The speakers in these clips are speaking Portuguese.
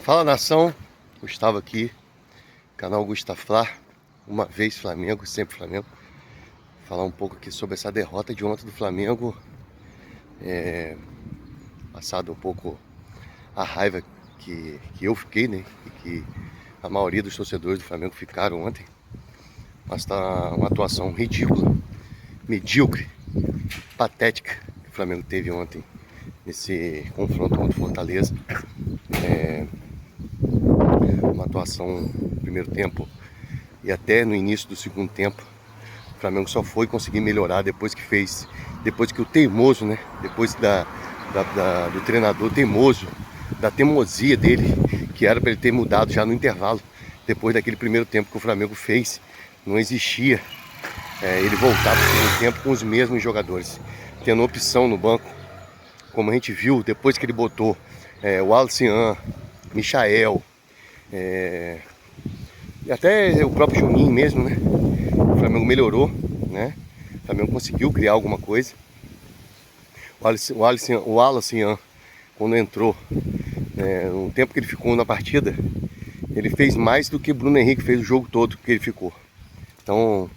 Fala, nação, Gustavo aqui, canal Gustafla, uma vez Flamengo, sempre Flamengo. Falar um pouco aqui sobre essa derrota de ontem do Flamengo. Passado um pouco a raiva que eu fiquei, né? E que a maioria dos torcedores do Flamengo ficaram ontem. Mas tá uma atuação ridícula, medíocre, patética que o Flamengo teve ontem nesse confronto contra o Fortaleza. Uma atuação no primeiro tempo e até no início do segundo tempo. O Flamengo só foi conseguir melhorar depois que o teimoso, né? Depois do treinador teimoso, da teimosia dele, que era para ele ter mudado já no intervalo. Depois daquele primeiro tempo que o Flamengo fez, não existia ele voltar para o segundo tempo com os mesmos jogadores, tendo opção no banco, como a gente viu depois que ele botou o Wallace, Michael, e até o próprio Juninho mesmo, né? O Flamengo melhorou, né? O Flamengo conseguiu criar alguma coisa. O Wallace, quando entrou, no tempo que ele ficou na partida, ele fez mais do que o Bruno Henrique fez o jogo todo que ele ficou. Então,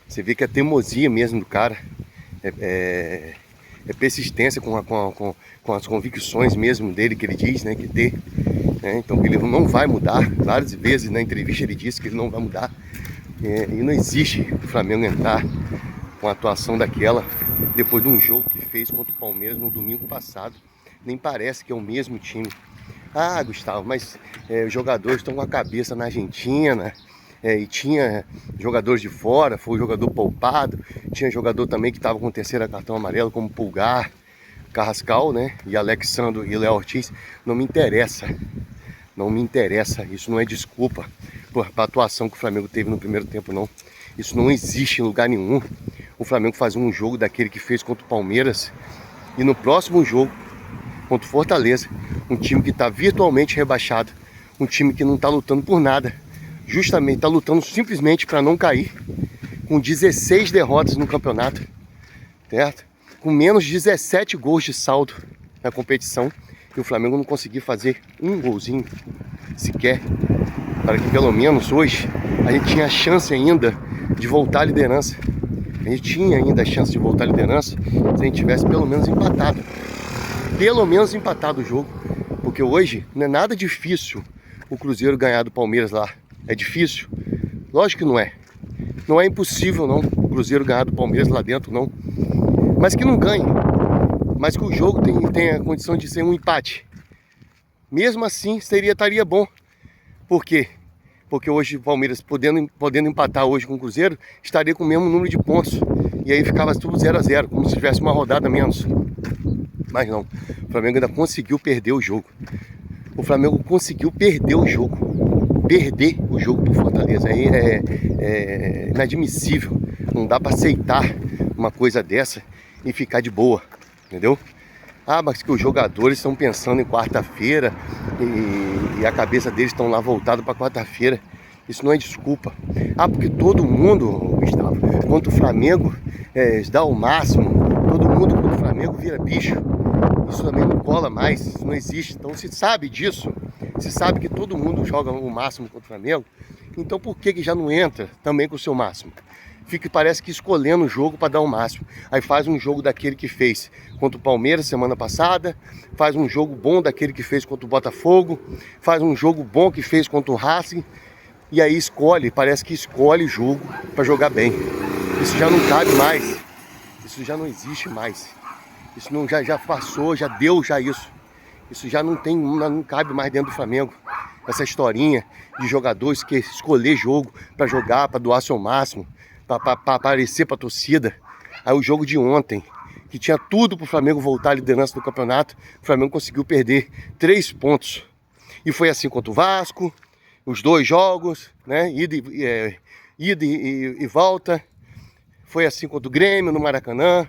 você vê que a teimosia mesmo do cara é persistência com as convicções mesmo dele, que ele diz, né, que ter. Então ele não vai mudar. Várias vezes na entrevista ele disse que ele não vai mudar. E não existe o Flamengo entrar com a atuação daquela depois de um jogo que fez contra o Palmeiras no domingo passado. Nem parece que é o mesmo time. Ah, Gustavo, mas os jogadores estão com a cabeça na Argentina. E tinha jogadores de fora, foi um jogador poupado. Tinha jogador também que estava com o terceiro cartão amarelo, como Pulgar, Carrascal, né? E Alexandro e Léo Ortiz. Não me interessa. Não me interessa. Isso não é desculpa para a atuação que o Flamengo teve no primeiro tempo, não. Isso não existe em lugar nenhum. O Flamengo faz um jogo daquele que fez contra o Palmeiras. E no próximo jogo, contra o Fortaleza, um time que está virtualmente rebaixado. Um time que não está lutando por nada. Justamente está lutando simplesmente para não cair. Com 16 derrotas no campeonato. Certo? Com menos de 17 gols de saldo na competição. E o Flamengo não conseguiu fazer um golzinho sequer, para que pelo menos hoje a gente tinha a chance ainda de voltar à liderança. A gente tinha ainda a chance de voltar à liderança se a gente tivesse pelo menos empatado. Pelo menos empatado o jogo. Porque hoje não é nada difícil o Cruzeiro ganhar do Palmeiras lá. É difícil? Lógico que não é. Não é impossível não o Cruzeiro ganhar do Palmeiras lá dentro, não. Mas que não ganhe. Mas que o jogo tem a condição de ser um empate. Mesmo assim, estaria bom. Por quê? Porque hoje o Palmeiras, podendo empatar hoje com o Cruzeiro, estaria com o mesmo número de pontos. E aí ficava tudo 0 a 0, como se tivesse uma rodada menos. Mas não, o Flamengo ainda conseguiu perder o jogo. O Flamengo conseguiu perder o jogo. Perder o jogo pro Fortaleza. Aí é inadmissível. Não dá para aceitar uma coisa dessa e ficar de boa. Entendeu? Ah, mas que os jogadores estão pensando em quarta-feira e a cabeça deles estão lá voltada para quarta-feira. Isso não é desculpa. Ah, porque todo mundo, Gustavo, contra o Flamengo dá o máximo. Todo mundo contra o Flamengo vira bicho. Isso também não cola mais, isso não existe. Então se sabe disso, se sabe que todo mundo joga o máximo contra o Flamengo. Então por que já não entra também com o seu máximo? Parece que escolhendo o jogo para dar o máximo. Aí faz um jogo daquele que fez contra o Palmeiras semana passada, faz um jogo bom daquele que fez contra o Botafogo, faz um jogo bom que fez contra o Racing, e aí parece que escolhe o jogo para jogar bem. Isso já não cabe mais, isso já não existe mais, isso não, já passou, já deu isso. Isso já não cabe mais dentro do Flamengo. Essa historinha de jogadores que escolher jogo para jogar, para doar seu máximo, para aparecer para a torcida. Aí o jogo de ontem, que tinha tudo para o Flamengo voltar à liderança do campeonato, o Flamengo conseguiu perder 3 pontos. E foi assim contra o Vasco, os 2 jogos, né? Ida e volta. Foi assim contra o Grêmio, no Maracanã.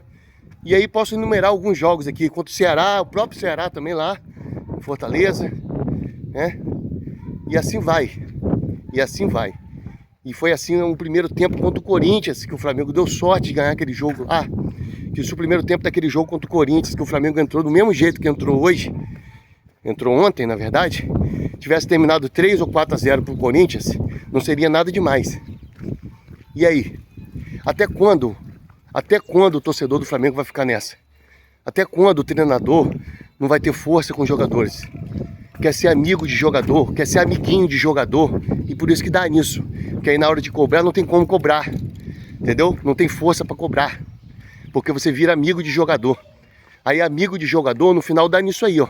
E aí posso enumerar alguns jogos aqui, contra o Ceará, o próprio Ceará também lá, em Fortaleza, né? E assim vai. E assim vai. E foi assim no primeiro tempo contra o Corinthians, que o Flamengo deu sorte de ganhar aquele jogo lá. Que o primeiro tempo daquele jogo contra o Corinthians, que o Flamengo entrou do mesmo jeito que entrou hoje, entrou ontem, na verdade, tivesse terminado 3 ou 4-0 pro Corinthians, não seria nada demais. E aí? Até quando o torcedor do Flamengo vai ficar nessa? Até quando o treinador não vai ter força com os jogadores? Quer ser amigo de jogador, quer ser amiguinho de jogador, e por isso que dá nisso. Porque aí na hora de cobrar não tem como cobrar, entendeu? Não tem força para cobrar, porque você vira amigo de jogador. Aí amigo de jogador no final dá nisso aí, ó.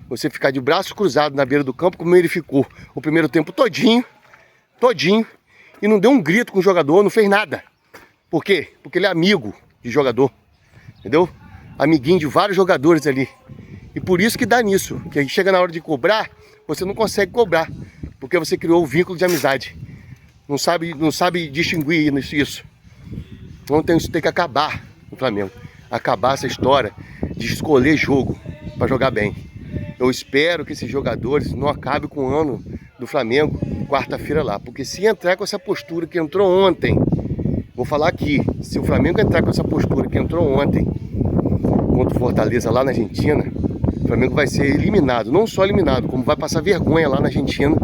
Você ficar de braço cruzado na beira do campo, como ele ficou o primeiro tempo todinho, e não deu um grito com o jogador, não fez nada. Por quê? Porque ele é amigo de jogador, entendeu? Amiguinho de vários jogadores ali. E por isso que dá nisso, que aí chega na hora de cobrar, você não consegue cobrar, porque você criou o vínculo de amizade. Não sabe distinguir isso. Então isso tem que acabar no Flamengo. Acabar essa história de escolher jogo para jogar bem. Eu espero que esses jogadores não acabem com o ano do Flamengo quarta-feira lá. Porque se entrar com essa postura que entrou ontem, vou falar aqui, se o Flamengo entrar com essa postura que entrou ontem contra o Fortaleza lá na Argentina, o Flamengo vai ser eliminado, não só eliminado, como vai passar vergonha lá na Argentina.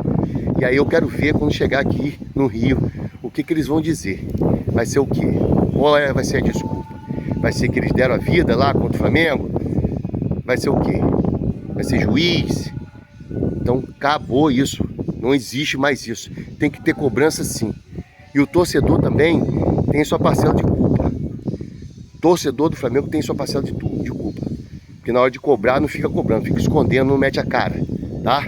E aí eu quero ver quando chegar aqui no Rio, o que eles vão dizer. Vai ser o quê? Qual vai ser a desculpa? Vai ser que eles deram a vida lá contra o Flamengo? Vai ser o quê? Vai ser juiz? Então acabou isso, não existe mais isso. Tem que ter cobrança sim. E o torcedor também tem sua parcela de culpa. O torcedor do Flamengo tem sua parcela de culpa. Porque na hora de cobrar não fica cobrando, fica escondendo, não mete a cara, tá?